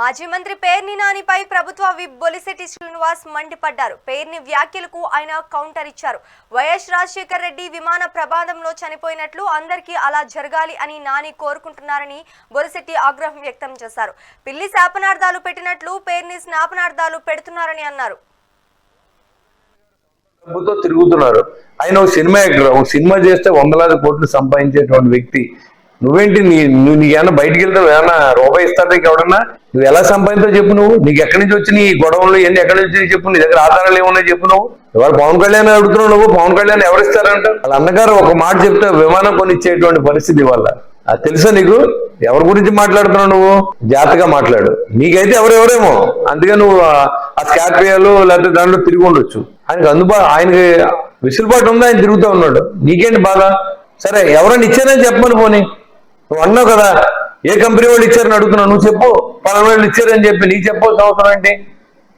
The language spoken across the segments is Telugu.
మాజీ మంత్రి పేర్ని నానిపై ప్రభుత్వ విప్ బొలిశెట్టి శ్రీనివాస్ మండిపడ్డారు. పేర్ని వ్యాఖ్యలకు ఆయన కౌంటర్ ఇచ్చారు. వైఎస్ రాజశేఖర్ రెడ్డి విమాన ప్రమాదంలో చనిపోయినట్లు అందరికీ అలా జరగాలి అని నాని కోరుకుంటున్నారని బొలిశెట్టి ఆగ్రహం వ్యక్తం చేశారు. పిల్లి శాపనార్థాలు పెట్టినట్లు పేర్ని శాపనార్థాలు పెడుతున్నారని అన్నారు. తిరుగుతున్నారు. ఆయన ఒక సినిమా యాక్టర్, ఒక సినిమా చేస్తే వందలాది కోట్లు సంపాదించేటువంటి వ్యక్తి. నువ్వేంటి నీకేమన్నా బయటికి వెళ్తే ఏమన్నా రూపాయి ఇస్తాడు ఎవడన్నా? నువ్వు ఎలా సంపాదించావు చెప్పు. నువ్వు నీకు ఎక్కడి నుంచి వచ్చి నీ గొడవలు ఎన్ని ఎక్కడి నుంచి చెప్పు. నీ దగ్గర ఆధారాలు ఏమున్నాయి చెప్పు. నువ్వు ఇవాళ పవన్ కళ్యాణ్ అడుగుతున్నావు. నువ్వు పవన్ కళ్యాణ్ ఎవరిస్తారంట? వాళ్ళ అన్నగారు ఒక మాట చెప్తే విమానం కొనిచ్చేటువంటి పరిస్థితి వల్ల అది తెలుసా నీకు? ఎవరి గురించి మాట్లాడుతున్నావు నువ్వు? జాగ్రత్తగా మాట్లాడు. నీకైతే ఎవరెవరేమో అందుకే నువ్వు ఆ స్కార్పియోలు లేకపోతే దాంట్లో తిరిగి ఉండొచ్చు. ఆయనకి విసులుబాటు ఉందా? ఆయన తిరుగుతూ ఉన్నాడు. నీకేంటి బాధ? సరే ఎవరైనా ఇచ్చారని చెప్పమని పోనీ. నువ్వు అన్నావు కదా ఏ కంపెనీ వాళ్ళు ఇచ్చారని అడుగుతున్నావు. నువ్వు చెప్పు పలానా వాళ్ళు ఇచ్చారని చెప్పి నీకు చెప్పాల్సిన అవసరం ఏంటి?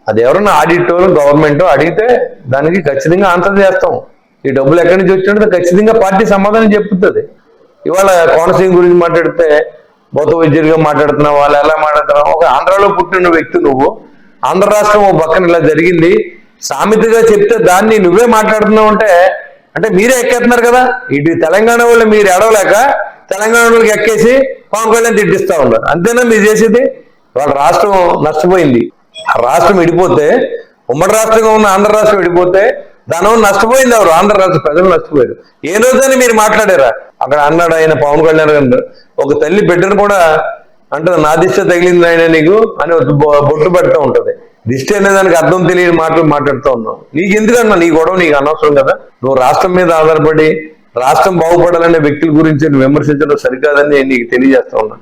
అది ఎవరన్నా ఆడిటో గవర్నమెంట్ అడిగితే దానికి ఖచ్చితంగా ఆన్సర్ చేస్తాం. ఈ డబ్బులు ఎక్కడి నుంచి వచ్చినట్టు ఖచ్చితంగా పార్టీ సమాధానం చెప్తుంది. ఇవాళ కోనసీమ గురించి మాట్లాడితే భౌత వైద్యుడిగా మాట్లాడుతున్నావు. వాళ్ళు ఎలా మాట్లాడుతున్నావు? ఒక ఆంధ్రాలో పుట్టిన వ్యక్తి నువ్వు. ఆంధ్ర రాష్ట్రం ఓ పక్కన ఇలా జరిగింది సామెతగా చెప్తే దాన్ని నువ్వే మాట్లాడుతున్నావు అంటే మీరే ఎక్కేస్తున్నారు కదా. ఇటు తెలంగాణ వాళ్ళు మీరు ఎడవలేక తెలంగాణ వాళ్ళకి ఎక్కేసి పవన్ కళ్యాణ్ తిట్టిస్తా ఉన్నారు. అంతేనా మీరు చేసేది? వాళ్ళ రాష్ట్రం నష్టపోయింది. ఆ రాష్ట్రం విడిపోతే ఉమ్మడి రాష్ట్రంగా ఉన్న ఆంధ్ర రాష్ట్రం విడిపోతే దానివల్ల నష్టపోయింది ఎవరు? ఆంధ్ర రాష్ట్ర ప్రజలు నష్టపోయారు. ఏ రోజైనా మీరు మాట్లాడారా? అక్కడ అన్నాడు ఆయన పవన్ కళ్యాణ్ గారు, ఒక తల్లి బిడ్డను కూడా అంటే నా దిష్ట తగిలింది ఆయన నీకు అని బొట్టు పెడతా ఉంటది. దిష్టి అనే దానికి అర్థం తెలియని మాటలు మాట్లాడుతూ ఉన్నావు. నీకు ఎందుకన్నా నీ గొడవ? నీకు అనవసరం కదా. నువ్వు రాష్ట్రం మీద ఆధారపడి రాష్ట్రం బాగుపడాలనే వ్యక్తుల గురించి విమర్శించడం సరికాదని నీకు తెలియజేస్తా ఉన్నా.